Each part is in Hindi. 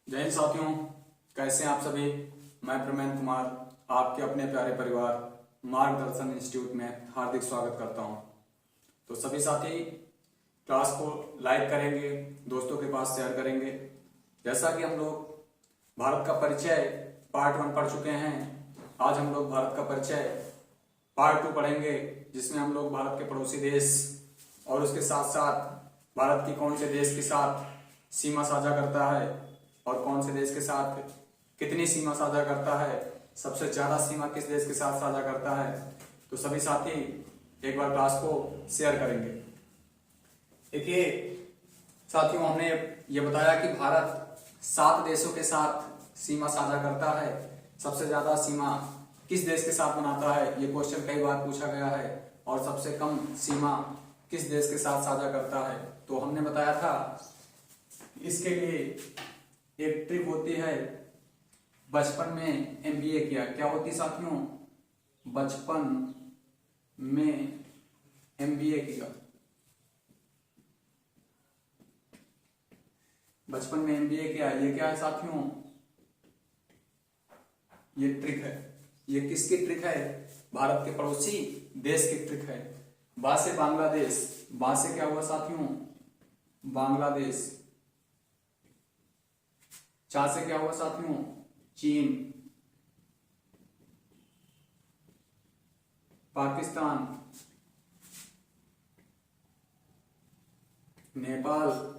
जय हिंद साथियों, कैसे हैं आप सभी। मैं प्रमेंद्र कुमार आपके अपने प्यारे परिवार मार्गदर्शन इंस्टीट्यूट में हार्दिक स्वागत करता हूं। तो सभी साथी क्लास को लाइक करेंगे, दोस्तों के पास शेयर करेंगे। जैसा कि हम लोग भारत का परिचय पार्ट 1 पढ़ चुके हैं, आज हम लोग भारत का परिचय पार्ट 2 पढ़ेंगे, जिसमें हम लोग भारत के पड़ोसी देश और उसके साथ साथ भारत की कौन से देश के साथ सीमा साझा करता है और कौन से देश के साथ कितनी सीमा साझा करता है, सबसे ज्यादा सीमा किस देश के साथ साझा करता है। तो सभी साथी एक बार क्लास को शेयर करेंगे। देखिए साथियों, हमने ये बताया कि भारत 7 देशों के साथ सीमा साझा करता है। सबसे ज्यादा सीमा किस देश के साथ बनाता है, ये क्वेश्चन कई बार पूछा गया है। और सबसे कम सीमा किस देश के साथ साझा करता है। तो हमने बताया था इसके लिए एक ट्रिक होती है, बचपन में एमबीए किया। क्या होती साथियों? बचपन में एमबीए किया। बचपन में एमबीए किया, ये क्या है साथियों? ये ट्रिक है। ये किसकी ट्रिक है? भारत के पड़ोसी देश की ट्रिक है। बा से बांग्लादेश, बा से क्या हुआ साथियों? बांग्लादेश। चा से क्या हुआ साथियों? चीन। पाकिस्तान, नेपाल।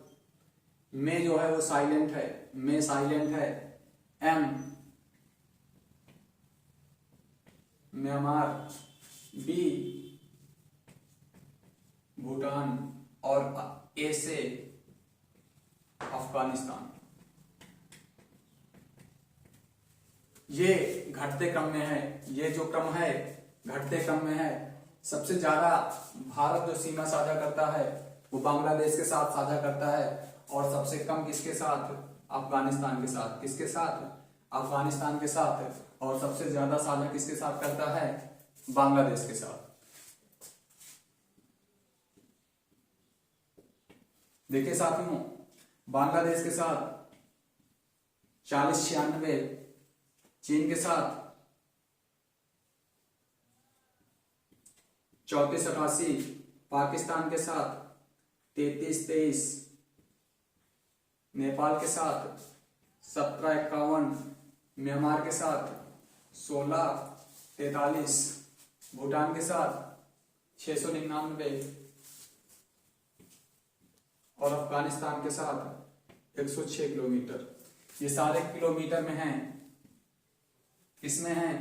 में जो है वो साइलेंट है, में साइलेंट है। एम म्यांमार, बी भूटान और ए से अफगानिस्तान। ये घटते क्रम में है। ये जो क्रम है घटते क्रम में है। सबसे ज्यादा भारत जो सीमा साझा करता है वो बांग्लादेश के साथ साझा करता है, और सबसे कम किसके साथ? अफगानिस्तान के साथ। किसके साथ? अफगानिस्तान के साथ। और सबसे ज्यादा साझा किसके साथ करता है? बांग्लादेश के साथ। देखिए साथियों, बांग्लादेश के साथ 40-96, चीन के साथ 34-88, पाकिस्तान के साथ 33-23, नेपाल के साथ 17-51, म्यांमार के साथ 16-43, भूटान के साथ 699 और अफगानिस्तान के साथ 106 किलोमीटर। ये सारे किलोमीटर में हैं। किसमें है?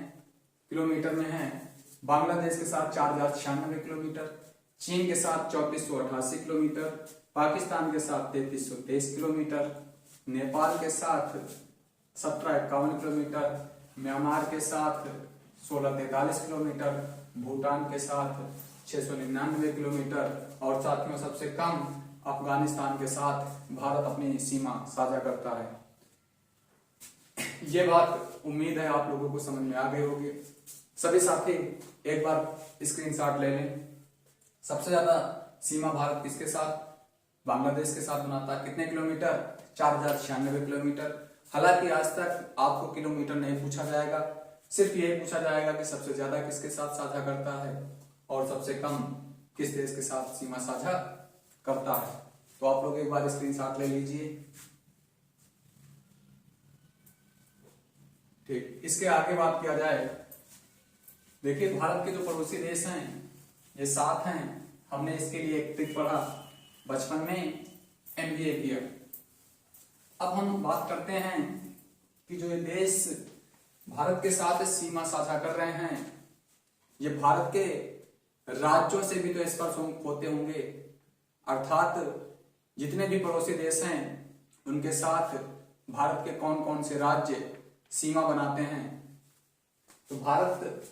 किलोमीटर में है। बांग्लादेश के साथ 4096 किलोमीटर, चीन के साथ 3488 किलोमीटर, पाकिस्तान के साथ 3323 किलोमीटर, नेपाल के साथ 1751 किलोमीटर, म्यांमार के साथ 1643 किलोमीटर, भूटान के साथ 699 किलोमीटर, और साथियों सबसे कम अफगानिस्तान के साथ भारत अपनी सीमा साझा करता है। ये बात उम्मीद है आप लोगों को समझ में आ गई होगी। सभी साथी एक बार स्क्रीनशॉट ले लें। सबसे ज्यादा सीमा भारत किसके साथ? बांग्लादेश के साथ बनाता है। कितने किलोमीटर? 4096 किलोमीटर। हालांकि आज तक आपको किलोमीटर नहीं पूछा जाएगा, सिर्फ यही पूछा जाएगा कि सबसे ज्यादा किसके साथ साझा करता है और सबसे कम किस देश के साथ सीमा साझा करता है। तो आप लोग एक बार स्क्रीनशॉट ले लीजिए। ठीक, इसके आगे बात किया जाए। देखिए भारत के जो पड़ोसी देश हैं ये 7 हैं। हमने इसके लिए एक ट्रिक पढ़ा, बचपन में एमबीए किया। अब हम बात करते हैं कि जो ये देश भारत के साथ सीमा साझा कर रहे हैं, ये भारत के राज्यों से भी तो स्पर्श होते होंगे। अर्थात जितने भी पड़ोसी देश हैं उनके साथ भारत के कौन कौन से राज्य सीमा बनाते हैं। तो भारत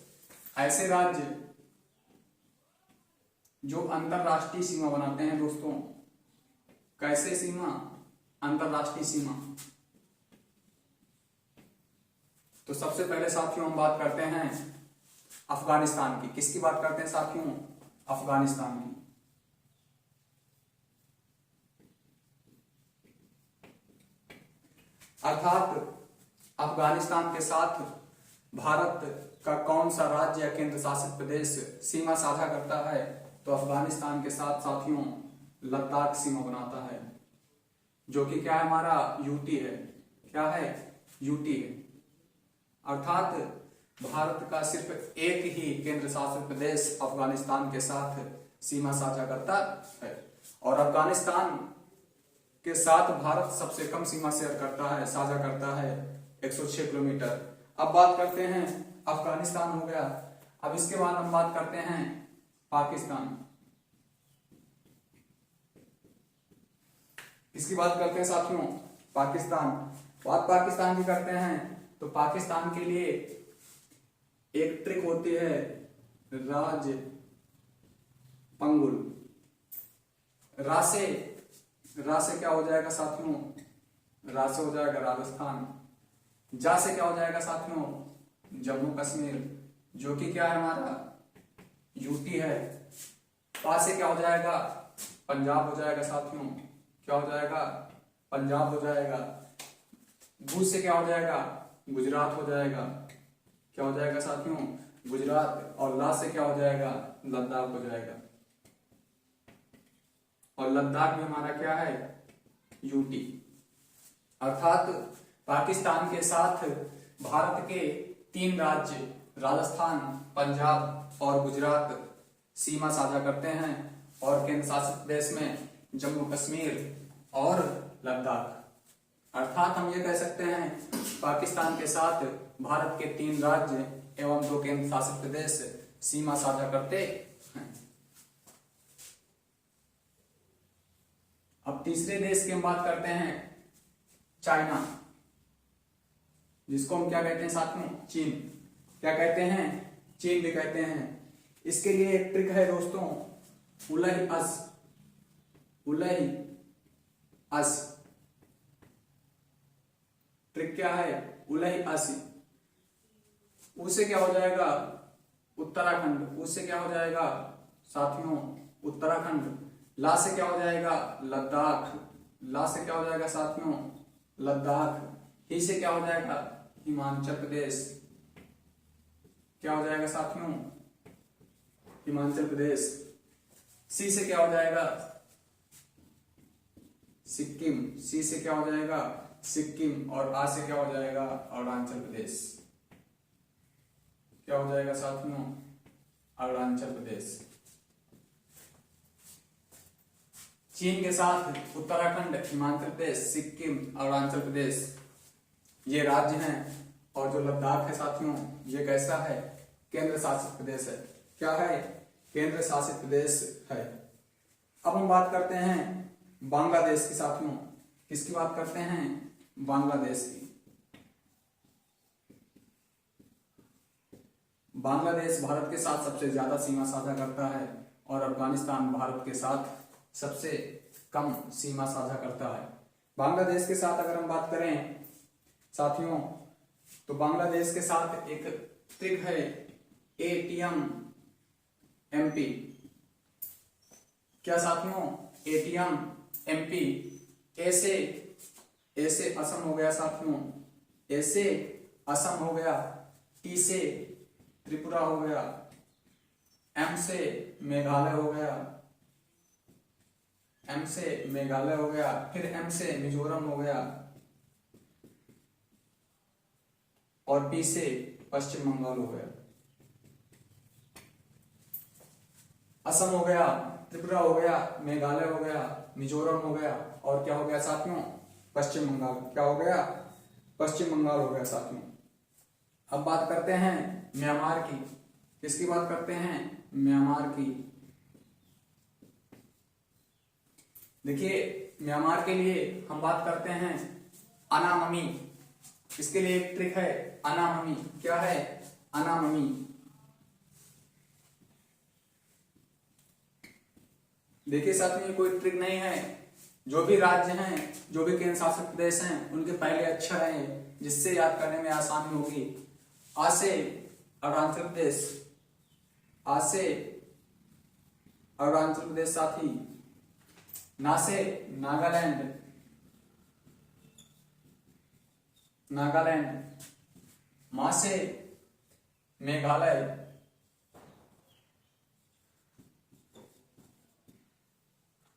ऐसे राज्य जो अंतरराष्ट्रीय सीमा बनाते हैं दोस्तों। कैसे सीमा? अंतरराष्ट्रीय सीमा। तो सबसे पहले साथियों हम बात करते हैं अफगानिस्तान की। किसकी बात करते हैं साथियों? अफगानिस्तान की। अर्थात अफगानिस्तान के साथ भारत का कौन सा राज्य या केंद्र शासित प्रदेश सीमा साझा करता है, तो अफगानिस्तान के साथ साथियों लद्दाख सीमा बनाता है, जो कि क्या है हमारा यूटी है। क्या है? यूटी है। अर्थात भारत का सिर्फ एक ही केंद्र शासित प्रदेश अफगानिस्तान के साथ सीमा साझा करता है, और अफगानिस्तान के साथ भारत सबसे कम सीमा शेयर करता है, साझा करता है 106 किलोमीटर। अब बात करते हैं, अफगानिस्तान हो गया। अब इसके बाद हम बात करते हैं पाकिस्तान। इसकी बात करते हैं साथियों पाकिस्तान। बात पाकिस्तान की करते हैं तो पाकिस्तान के लिए एक ट्रिक होती है राज पंगुल। रा से क्या हो जाएगा साथियों? रा से हो जाएगा राजस्थान। जा से क्या हो जाएगा साथियों? जम्मू कश्मीर, जो कि क्या है हमारा यूटी है। पा से क्या हो जाएगा? पंजाब हो जाएगा साथियों। क्या हो जाएगा? पंजाब हो जाएगा। गु से क्या हो जाएगा? गुजरात हो जाएगा। क्या हो जाएगा साथियों? गुजरात। और ला से क्या हो जाएगा? लद्दाख हो जाएगा। और लद्दाख में हमारा क्या है? यूटी। अर्थात पाकिस्तान के साथ भारत के 3 राज्य राजस्थान, पंजाब और गुजरात सीमा साझा करते हैं, और केंद्र शासित प्रदेश में जम्मू कश्मीर और लद्दाख। अर्थात हम ये कह सकते हैं पाकिस्तान के साथ भारत के 3 राज्य एवं 2 केंद्र शासित प्रदेश सीमा साझा करते हैं। अब तीसरे देश की हम बात करते हैं चाइना, जिसको हम क्या कहते हैं साथियों? चीन। क्या कहते हैं? चीन भी कहते हैं। इसके लिए एक ट्रिक है दोस्तों, उलही अस। उलही अस ट्रिक क्या है? उलही अस। उससे क्या हो जाएगा? उत्तराखंड। उससे क्या हो जाएगा साथियों? उत्तराखंड। ला से क्या हो जाएगा? लद्दाख। ला से क्या हो जाएगा साथियों? लद्दाख। ही से क्या हो जाएगा? हिमाचल प्रदेश। क्या हो जाएगा साथियों? हिमाचल प्रदेश। सी से क्या हो जाएगा? सिक्किम। सी से क्या हो जाएगा? सिक्किम। और आ से क्या हो जाएगा? अरुणाचल प्रदेश। क्या हो जाएगा साथियों? अरुणाचल प्रदेश। चीन के साथ उत्तराखंड, हिमाचल प्रदेश, सिक्किम, अरुणाचल प्रदेश ये राज्य हैं, और जो लद्दाख है साथियों ये कैसा है? केंद्र शासित प्रदेश है। क्या है? केंद्र शासित प्रदेश है। अब हम बात करते हैं बांग्लादेश की साथियों। किसकी बात करते हैं? बांग्लादेश की। बांग्लादेश भारत के साथ सबसे ज्यादा सीमा साझा करता है, और अफगानिस्तान भारत के साथ सबसे कम सीमा साझा करता है। बांग्लादेश के साथ अगर हम बात करें साथियों, तो बांग्लादेश के साथ एक ट्रिक है एटीएम एमपी। क्या साथियों? ATM MP. ऐसे असम हो गया साथियों। ऐसे असम हो गया। टी से त्रिपुरा हो गया। एम से मेघालय हो गया। एम से मेघालय हो गया। फिर एम से मिजोरम हो गया, और पी से पश्चिम बंगाल हो गया। असम हो गया, त्रिपुरा हो गया, मेघालय हो गया, मिजोरम हो गया, और क्या हो गया साथियों? पश्चिम बंगाल। क्या हो गया? पश्चिम बंगाल हो गया साथियों। अब बात करते हैं म्यांमार की। किसकी बात करते हैं? म्यांमार की। देखिए म्यांमार के लिए हम बात करते हैं अनाममी। इसके लिए एक ट्रिक है अनाममी। क्या है? अनाममी। देखिए साथियों ये कोई ट्रिक नहीं है। जो भी राज्य हैं, जो भी केंद्र शासित प्रदेश हैं, उनके पहले अक्षर हैं जिससे याद करने में आसानी होगी। आ से अरुणाचल प्रदेश। आ से अरुणाचल प्रदेश साथी। ना से नागालैंड। नागालैंड, मा से मेघालय,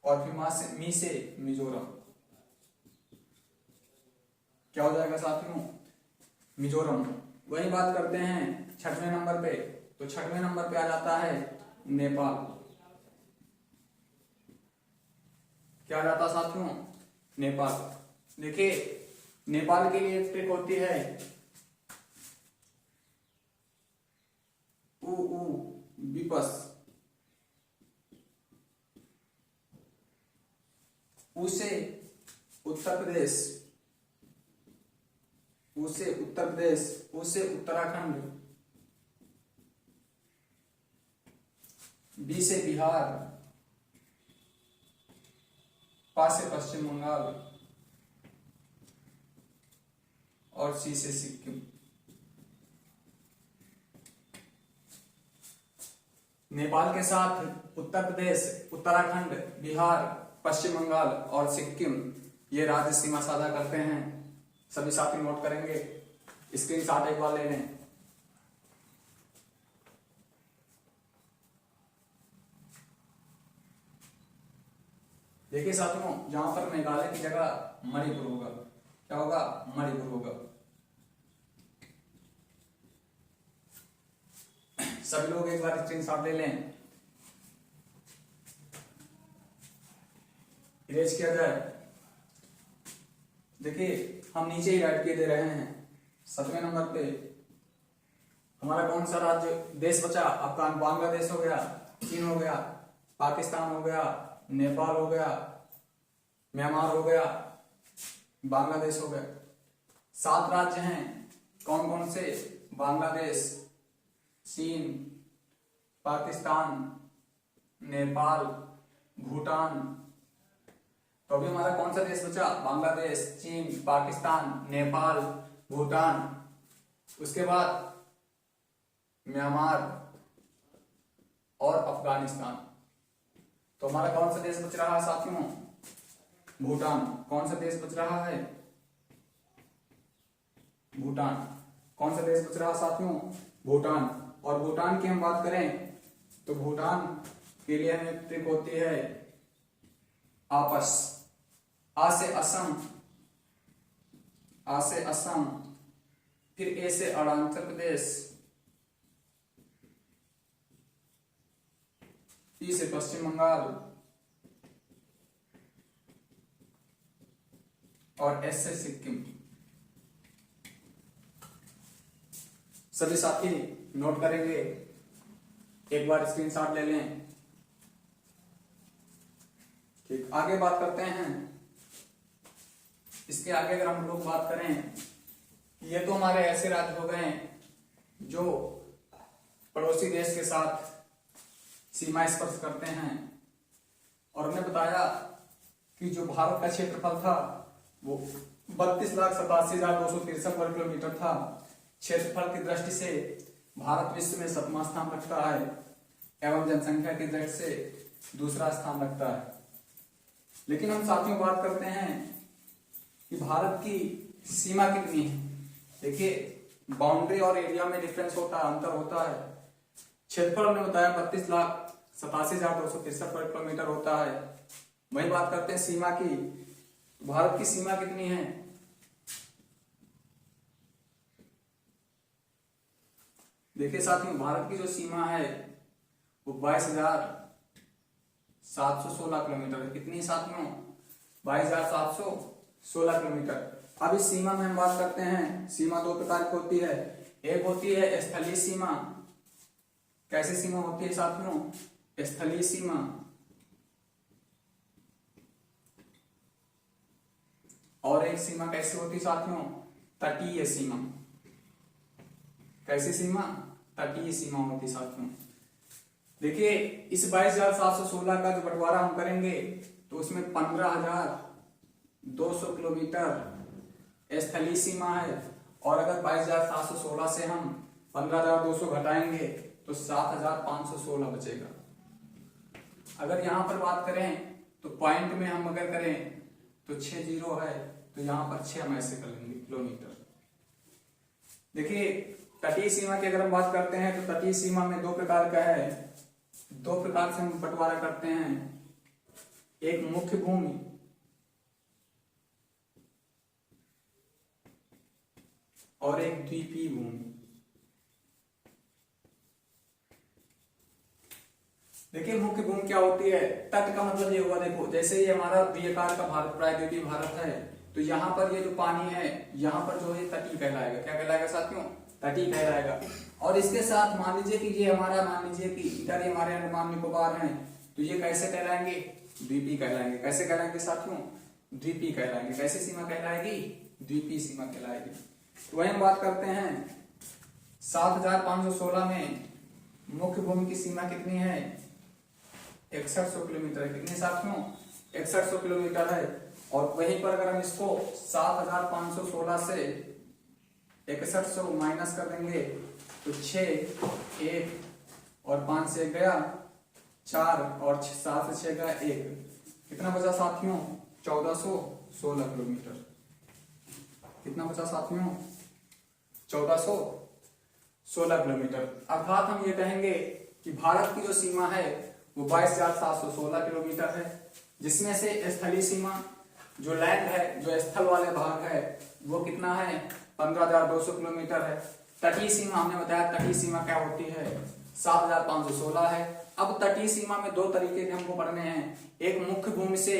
और फिर मी से मिजोरम। क्या हो जाएगा साथियों? मिजोरम। वही बात करते हैं 6वें नंबर पे, तो 6वें नंबर पे आ जाता है नेपाल। क्या आ जाता साथियों? नेपाल। देखिए नेपाल के लिए एक ट्रिक होती है, उ विपस, उ से उत्तर प्रदेश, उ से उत्तर प्रदेश, उ से उत्तराखंड, बी से बिहार, पा से पश्चिम बंगाल, और सी से सिक्किम। नेपाल के साथ उत्तर प्रदेश, उत्तराखंड, बिहार, पश्चिम बंगाल और सिक्किम ये राज्य सीमा साझा करते हैं। सभी साथी नोट करेंगे, स्क्रीनशॉट एक बार ले लें। देखिए साथियों, जहां पर मेघालय की जगह मणिपुर होगा, क्या होगा? मणिपुर होगा। सभी लोग एक बार स्क्रीनशॉट ले लें, इरेज किया जाए। देखिए हम नीचे ही राइट किए दे रहे हैं। 7वें नंबर पे हमारा कौन सा राज्य देश बचा? आपका बांग्लादेश हो गया, चीन हो गया, पाकिस्तान हो गया, नेपाल हो गया, म्यांमार हो गया, बांग्लादेश हो गया। 7 राज्य हैं। कौन कौन से? बांग्लादेश, चीन, पाकिस्तान, नेपाल, भूटान। तो अभी हमारा कौन सा देश बचा? बांग्लादेश, चीन, पाकिस्तान, नेपाल, भूटान। उसके बाद म्यांमार और अफगानिस्तान। तो हमारा कौन सा देश बच रहा है साथियों? भूटान। कौन सा देश बच रहा है? भूटान। कौन सा देश बच रहा है साथियों? भूटान। और भूटान की हम बात करें तो भूटान के लिए हमें ट्रिक होती है आपस। आ से असम, आ से असम, फिर ए से अरुणाचल प्रदेश, पी से पश्चिम बंगाल और एस से सिक्किम। सभी साथी नोट करेंगे, एक बार स्क्रीनशॉट ले लें। ठीक, आगे बात करते हैं। इसके आगे अगर हम लोग बात करें, ये तो हमारे ऐसे राज्य हो गए जो पड़ोसी देश के साथ सीमा स्पर्श करते हैं। और हमने बताया कि जो भारत का क्षेत्रफल था वो 32,87,263 वर्ग किलोमीटर था। क्षेत्रफल की दृष्टि से भारत विश्व में 7वां स्थान रखता है एवं जनसंख्या की दृष्टि से दूसरा स्थान रखता है। लेकिन हम साथियों बात करते हैं कि भारत की सीमा कितनी है। देखिए बाउंड्री और एरिया में डिफरेंस होता है, अंतर होता है। क्षेत्रफल हमने बताया 32,87,263 वर्ग किलोमीटर होता है। वही बात करते हैं सीमा की। भारत की सीमा कितनी है? देखिए साथियों, भारत की जो सीमा है वो 22,716 किलोमीटर है। कितनी साथियों? 22,716 किलोमीटर। अब इस सीमा में हम बात करते हैं। सीमा 2 प्रकार की होती है। एक होती है स्थलीय सीमा। कैसी सीमा होती है साथियों? स्थलीय सीमा। और एक सीमा कैसी होती है साथियों? तटीय सीमा। कैसी सीमा? तटीय सीमा होती साथियों। देखिए इस 22,716 का जो बंटवारा हम करेंगे तो उसमें 15,200 किलोमीटर स्थलीय सीमा है। और अगर 22,716 से हम 15,200 घटाएंगे तो 7,516 बचेगा। अगर यहां पर बात करें तो पॉइंट में हम अगर करें तो 6 जीरो है, तो यहां पर 6 हम ऐसे कर लेंगे किलोमीटर। देखिए तटीय सीमा की अगर हम बात करते हैं तो तटीय सीमा में दो प्रकार का है, दो प्रकार से हम बंटवारा करते हैं, एक मुख्य भूमि और एक द्वीपीय भूमि। देखिए मुख्य भूमि क्या होती है, तट का मतलब ये हुआ, देखो जैसे ये हमारा द्विआकार का भारत, प्रायद्वीपीय भारत है, तो यहाँ पर ये जो पानी है यहाँ पर जो है तटीय कहलाएगा। क्या कहलाएगा साथियों? तटीय कहलाएगा। और इसके साथ मान लीजिए कि ये हमारा, मान लीजिए कि इधर हमारे अंडमान निकोबार हैं, तो ये कैसे कहलाएंगे? द्वीपीय कहलाएंगे। कैसे कहलाएंगे साथियों? द्वीपीय कहलाएंगे। कैसी सीमा कहलाएगी? द्वीपीय सीमा कहलाएगी। तो वही हम बात करते हैं 7516 में मुख्य भूमि की सीमा कितनी है? 6100 किलोमीटर है। कितनी साथियों? 6100 किलोमीटर है। और वहीं पर अगर हम इसको 7516 से 6100 माइनस कर देंगे तो 6, 1 और 5 से गया 4 और 7 से 6 गया 1। कितना बचा साथियों? 1416 किलोमीटर। कितना बचा साथियों? 1416 किलोमीटर। अर्थात हम ये कहेंगे कि भारत की जो सीमा है वो 22,716 किलोमीटर है, जिसमें से स्थलीय सीमा जो लैंड है, जो स्थल वाले भाग है, वो कितना है? 15,200 किलोमीटर है। तटीय सीमा हमने बताया, तटीय सीमा क्या होती है? 7,516 है। अब तटीय सीमा में दो तरीके के हमको पढ़ने हैं, एक मुख्य भूमि से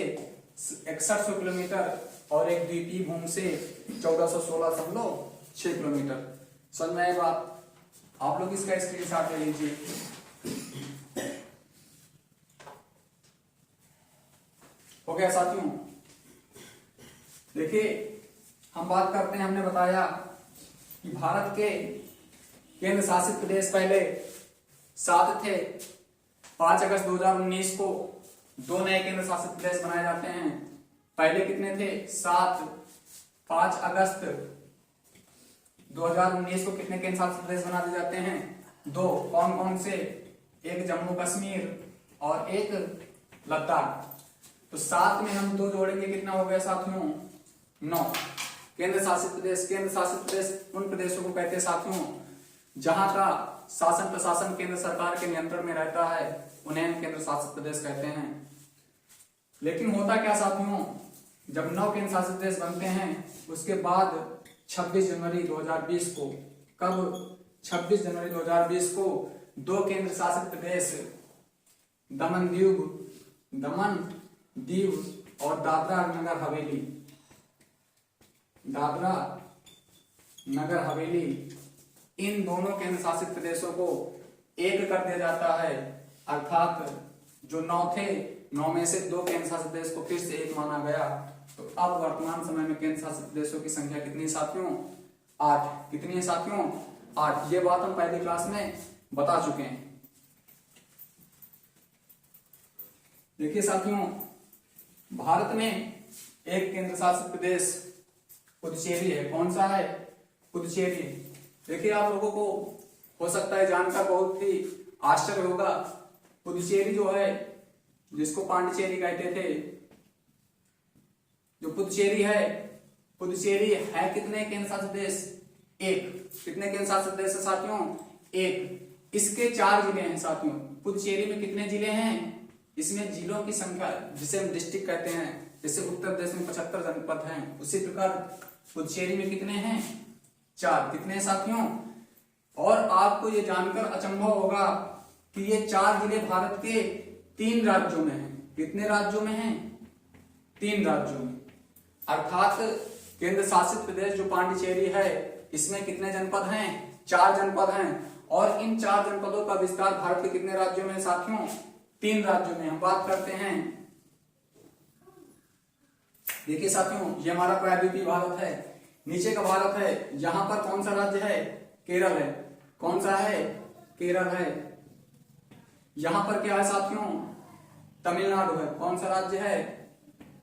6100 किलोमीटर और एक द्वीपीय भूमि से 1416.6 किलोमीटर। समझ में आए बात? आप लोग इसका स्क्रीनशॉट ले लीजिए। हो गया साथियों? देखिए हम बात करते हैं, हमने बताया कि भारत के केंद्र शासित प्रदेश पहले 7 थे। 5 अगस्त 2019 को 2 नए केंद्र शासित प्रदेश बनाए जाते हैं। पहले कितने थे? 7। 5 अगस्त 2019 को कितने केंद्र शासित प्रदेश बना दिए जाते हैं? 2। कौन कौन से? एक जम्मू कश्मीर और एक लद्दाख। तो 7 में हम 2 जोड़ेंगे, कितना हो गया साथियों? 9। केंद्र शासित प्रदेश, केंद्र शासित प्रदेश उन प्रदेशों को कहते हैं साथियों जहां का शासन प्रशासन केंद्र सरकार के नियंत्रण में रहता है, उन्हें केंद्र शासित प्रदेश कहते हैं। लेकिन होता क्या साथियों, जब 9 केंद्र शासित प्रदेश बनते हैं उसके बाद 26 जनवरी 2020 को, कब? 26 जनवरी 2020 को 2 केंद्र शासित प्रदेश दमन दीव और दादरा नगर हवेली, दादरा नगर हवेली, इन दोनों केंद्र शासित प्रदेशों को एक कर दिया जाता है। अर्थात जो 9 थे, 9 में से 2 केंद्र शासित प्रदेश को फिर से एक माना गया। तो अब वर्तमान समय में केंद्र शासित प्रदेशों की संख्या कितनी साथियों? 8। कितनी है साथियों? 8। ये बात हम पहली क्लास में बता चुके हैं। देखिए साथियों, भारत में एक केंद्र शासित प्रदेश पुदुचेरी है। कौन सा है? पुदुचेरी। देखिए आप लोगों को हो सकता है जानकर बहुत ही आश्चर्य होगा, पुदुचेरी जो है, जिसको पांडिचेरी कहते थे, जो पुदुचेरी है, पुदुचेरी है कितने केंद्र शासित प्रदेश? 1। कितने केंद्र शासित प्रदेश है साथियों? 1। इसके 4 जिले हैं साथियों। पुदुचेरी में कितने जिले हैं? इसमें जिलों की संख्या, जिसे हम डिस्ट्रिक्ट कहते हैं, जैसे उत्तर प्रदेश में 75 जनपद हैं, उसी प्रकार पुदुचेरी में कितने हैं? 4। कितने हैं साथियों? और आपको ये जानकर अचंभव होगा कि ये 4 जिले भारत के 3 राज्यों में हैं। कितने राज्यों में हैं? 3 राज्यों में। अर्थात केंद्र शासित प्रदेश जो पांडिचेरी है, इसमें कितने जनपद हैं? 4 जनपद हैं। और इन 4 जनपदों का विस्तार भारत के कितने राज्यों में साथियों? 3 राज्यों में। हम बात करते हैं, देखिए साथियों, ये हमारा प्रायद्वीपीय भारत है, नीचे का भारत है। यहां पर कौन सा राज्य है? केरल है। कौन सा है? केरल है। यहां पर क्या है साथियों? तमिलनाडु है। कौन सा राज्य है?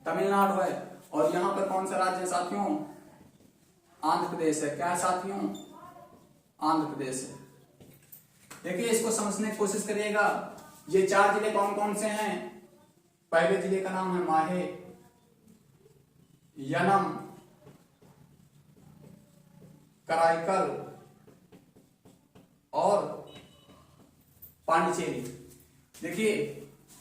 तमिलनाडु है। और यहां पर कौन सा राज्य है साथियों? आंध्र प्रदेश है। क्या है साथियों? आंध्र प्रदेश है। देखिए इसको समझने की कोशिश करिएगा। ये 4 जिले कौन कौन से हैं? पहले जिले का नाम है माहे, यनम, कराईकल और पांडिचेरी। देखिए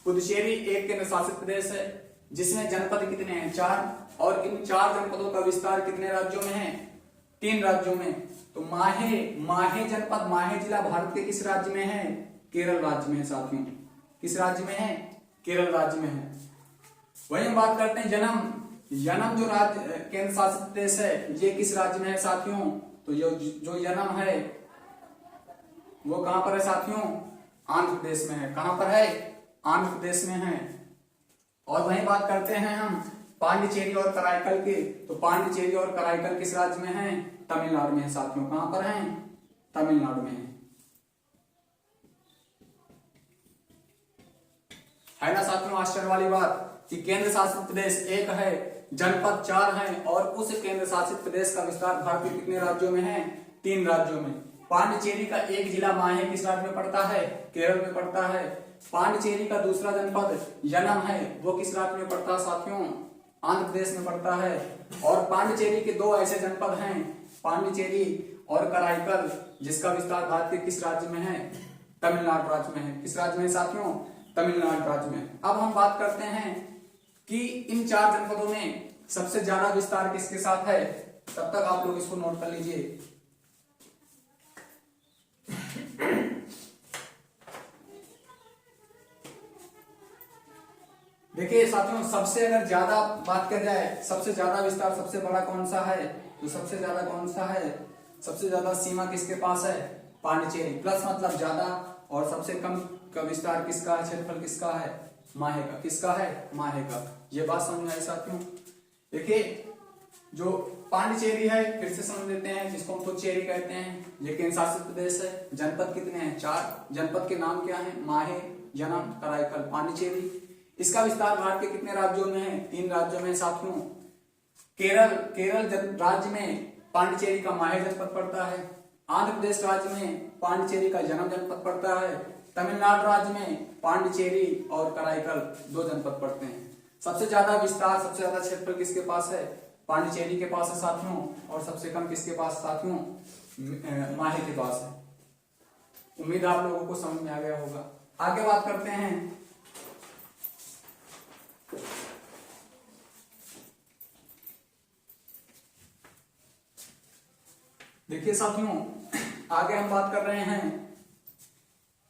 पुदुचेरी एक केंद्र शासित प्रदेश है जिसमें जनपद कितने हैं, 4, और इन 4 जनपदों का विस्तार कितने राज्यों में है, 3 राज्यों में। तो माहे जनपद, माहे जिला भारत के किस राज्य में है, केरल राज्य में है साथियों। किस राज्य में है, केरल राज्य में है। वही हम बात करते हैं यनम जो राज्य केंद्र शासित प्रदेश है ये किस राज्य में है साथियों, तो जो यनम है वो कहां पर है साथियों, आंध्र प्रदेश में है। कहां पर है, आंध्र प्रदेश में है। और वहीं बात करते हैं हम पांडिचेरी और कराईकल की, तो पांडिचेरी और कराईकल किस राज्य में है, तमिलनाडु में है साथियों। कहां पर है, तमिलनाडु में है ना साथियों। आश्चर्य वाली बात कि केंद्र शासित प्रदेश एक है, जनपद 4 हैं, और उस केंद्र शासित प्रदेश का विस्तार भारत के कितने राज्यों में है, 3 राज्यों में। पांडिचेरी का एक जिला माहे किस राज्य में पड़ता है, केरल में पड़ता है। पांडिचेरी का दूसरा जनपद यनम है वो किस राज्य में पड़ता है साथियों, आंध्र प्रदेश में पड़ता है। और पांडिचेरी के 2 ऐसे जनपद हैं, पांडिचेरी और कराईकल, जिसका विस्तार भारत के किस राज्य में है, तमिलनाडु राज्य में है। किस राज्य में साथियों, तमिलनाडु राज्य में। अब हम बात करते हैं कि इन 4 जनपदों में सबसे ज्यादा विस्तार किसके साथ है, तब तक आप लोग इसको नोट कर लीजिए। देखिए साथियों, सबसे अगर ज्यादा बात कर जाए, सबसे ज्यादा विस्तार सबसे बड़ा कौन सा है, तो सबसे ज्यादा कौन सा है, सबसे ज्यादा सीमा किसके पास है, पांडिचेरी। प्लस मतलब ज्यादा, और सबसे कम का विस्तार किसका है, क्षेत्रफल किसका है, माहे का। किसका है, माहे का। ये बात समझ में आई साथियों। देखिए जो पांडिचेरी है, फिर से समझ लेते हैं, जिसको हम पुदुचेरी कहते हैं, ये केंद्र शासित प्रदेश है। जनपद कितने हैं, 4। जनपद के नाम क्या है, माहे, यनम, कराईकल, पांडिचेरी। इसका विस्तार भारत के कितने राज्यों में है, 3 राज्यों में साथियों। केरल राज्य में पांडिचेरी का माहे जनपद पड़ता है। आंध्र प्रदेश राज्य में पांडिचेरी का यनम जनपद पड़ता है। तमिलनाडु राज्य में पांडिचेरी और कराईकल 2 जनपद पड़ते हैं। सबसे ज्यादा विस्तार, सबसे ज्यादा क्षेत्रफल किसके पास है, पांडिचेरी के पास है साथियों, और सबसे कम किसके पास साथियों, माहे के पास है। उम्मीद आप लोगों को समझ में आ गया होगा। आगे बात करते हैं देखिए साथियों, आगे हम बात कर रहे हैं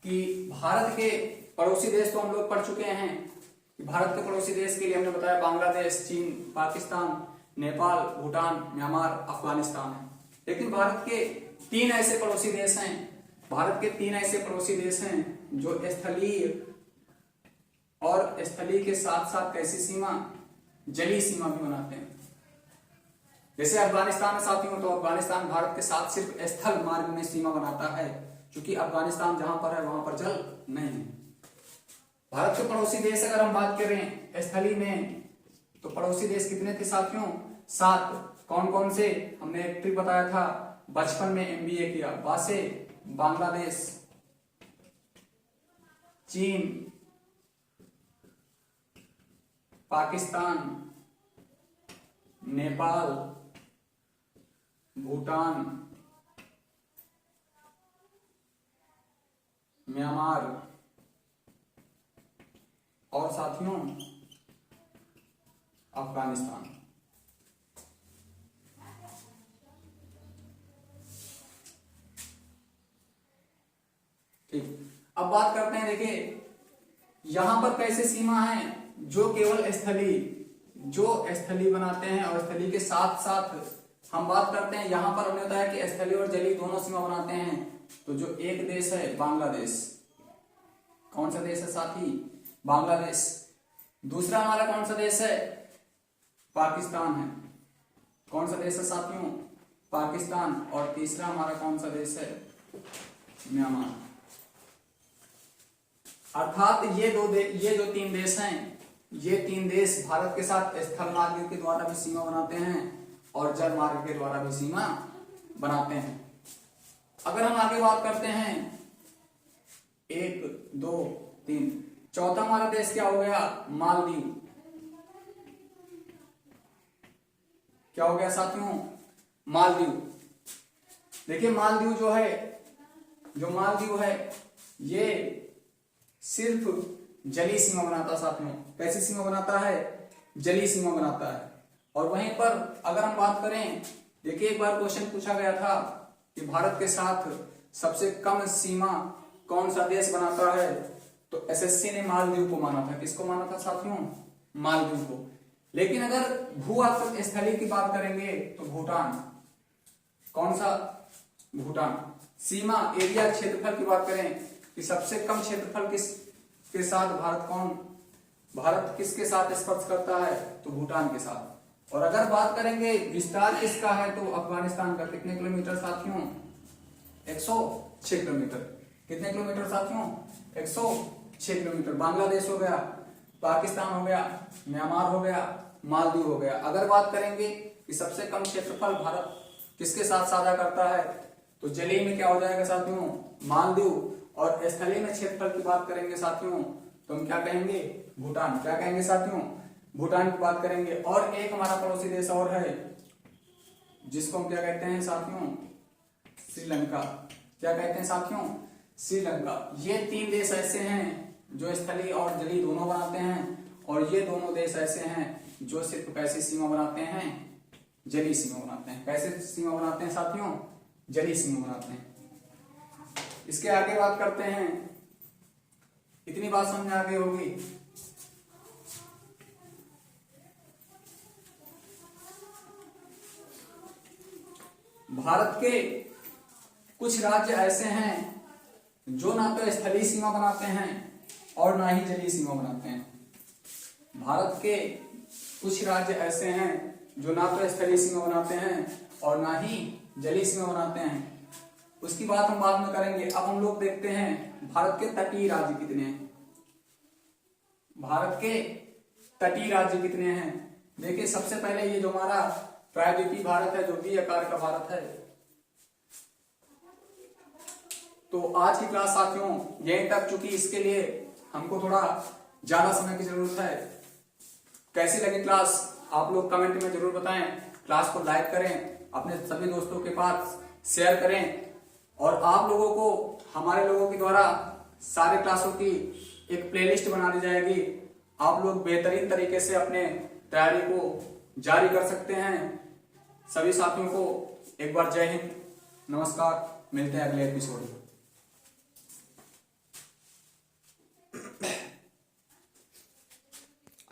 कि भारत के पड़ोसी देश तो हम लोग पढ़ चुके हैं कि भारत के पड़ोसी देश के लिए हमने बताया बांग्लादेश, चीन, पाकिस्तान, नेपाल, भूटान, म्यांमार, अफगानिस्तान है। लेकिन भारत के 3 ऐसे पड़ोसी देश हैं, भारत के 3 ऐसे पड़ोसी देश हैं जो स्थलीय और स्थलीय के साथ साथ कैसी सीमा, जलीय सीमा भी बनाते हैं। जैसे अफगानिस्तान है साथियों, तो अफगानिस्तान भारत के साथ सिर्फ स्थल मार्ग में सीमा बनाता है, क्योंकि अफगानिस्तान जहां पर है वहां पर जल नहीं है। भारत के पड़ोसी देश अगर हम बात करें स्थलीय में, तो पड़ोसी देश कितने थे साथियों, 7। कौन कौन से, हमने एक ट्रिक बताया था बचपन में, MBA किया। वासे, बांग्लादेश, चीन, पाकिस्तान, नेपाल, भूटान, म्यांमार और साथियों अफगानिस्तान। ठीक, अब बात करते हैं। देखिए यहां पर कैसे सीमा है, जो केवल स्थलीय बनाते हैं, और स्थलीय के साथ साथ हम बात करते हैं, यहां पर हमने बताया कि स्थलीय और जलीय दोनों सीमा बनाते हैं। तो जो एक देश है बांग्लादेश, कौन सा देश है साथी, बांग्लादेश। दूसरा हमारा कौन सा देश है, पाकिस्तान है। कौन सा देश है साथियों, पाकिस्तान। और तीसरा हमारा कौन सा देश है, म्यांमार। अर्थात ये जो 3 देश हैं, ये 3 देश भारत के साथ स्थल मार्ग के द्वारा भी सीमा बनाते हैं और जल मार्ग के द्वारा भी सीमा बनाते हैं। अगर हम आगे बात करते हैं 1, 2, 3, चौथा हमारा देश क्या हो गया, मालदीव। क्या हो गया साथियों, मालदीव। देखिए मालदीव जो है जो मालदीव है ये सिर्फ जलीय सीमा बनाता है साथियों। कैसी सीमा बनाता है? जलीय सीमा बनाता है। और वहीं पर अगर हम बात करें, देखिए एक बार क्वेश्चन पूछा गया था कि भारत के साथ सबसे कम सीमा कौन सा देश बनाता है, तो एसएससी ने मालदीव को माना था। किसको माना था साथियों? मालदीव को। लेकिन अगर भू आकृत स्थली की बात करेंगे तो भूटान। कौन सा? भूटान। सीमा एरिया क्षेत्रफल की बात करें कि सबसे कम क्षेत्रफल किसके साथ भारत किसके साथ स्पर्श करता है, तो भूटान के साथ। और अगर बात करेंगे विस्तार किसका है, तो अफगानिस्तान का। कितने किलोमीटर साथियों? 106 किलोमीटर। कितने किलोमीटर साथियों? 106 किलोमीटर। बांग्लादेश हो गया, पाकिस्तान हो गया, म्यांमार हो गया, मालदीव हो गया। अगर बात करेंगे कि सबसे कम क्षेत्रफल भारत किसके साथ साझा करता है, तो जलीय में क्या हो जाएगा साथियों? मालदीव। और स्थलीय में क्षेत्रफल की बात करेंगे साथियों, तो हम क्या कहेंगे? भूटान। क्या कहेंगे साथियों? भूटान की बात करेंगे। और एक हमारा पड़ोसी देश और है जिसको हम क्या कहते हैं साथियों? श्रीलंका। क्या कहते हैं साथियों? श्रीलंका। ये 3 देश ऐसे हैं जो स्थलीय और जलीय दोनों बनाते हैं, और ये दोनों देश ऐसे हैं जो सिर्फ कैसी सीमा बनाते हैं? जलीय सीमा बनाते हैं। कैसे सीमा बनाते हैं साथियों? जलीय सीमा बनाते हैं। इसके आगे बात करते हैं। इतनी बात समझ में आ गई होगी। भारत के कुछ राज्य ऐसे हैं जो ना तो स्थलीय सीमा बनाते हैं और ना ही जलीय सीमा बनाते हैं। भारत के कुछ राज्य ऐसे हैं जो ना तो स्थलीय सीमा बनाते हैं और ना ही जलीय सीमा बनाते हैं। उसकी बात हम बाद में करेंगे। अब हम लोग देखते हैं भारत के तटीय राज्य कितने हैं। भारत के तटीय राज्य कितने हैं? देखिए सबसे पहले ये जो हमारा प्रायद्वीपीय भारत है, जो वी आकार का भारत है। तो आज की क्लास साथियों यहीं तक, चूंकि इसके लिए हमको थोड़ा ज्यादा समय की जरूरत है। कैसी लगी क्लास आप लोग कमेंट में जरूर बताएं। क्लास को लाइक करें, अपने सभी दोस्तों के पास शेयर करें, और आप लोगों को हमारे लोगों के द्वारा सारे क्लासों की एक प्लेलिस्ट बना दी जाएगी। आप लोग बेहतरीन तरीके से अपने तैयारी को जारी कर सकते हैं। सभी साथियों को एक बार जय हिंद, नमस्कार। मिलते हैं अगले एपिसोड में।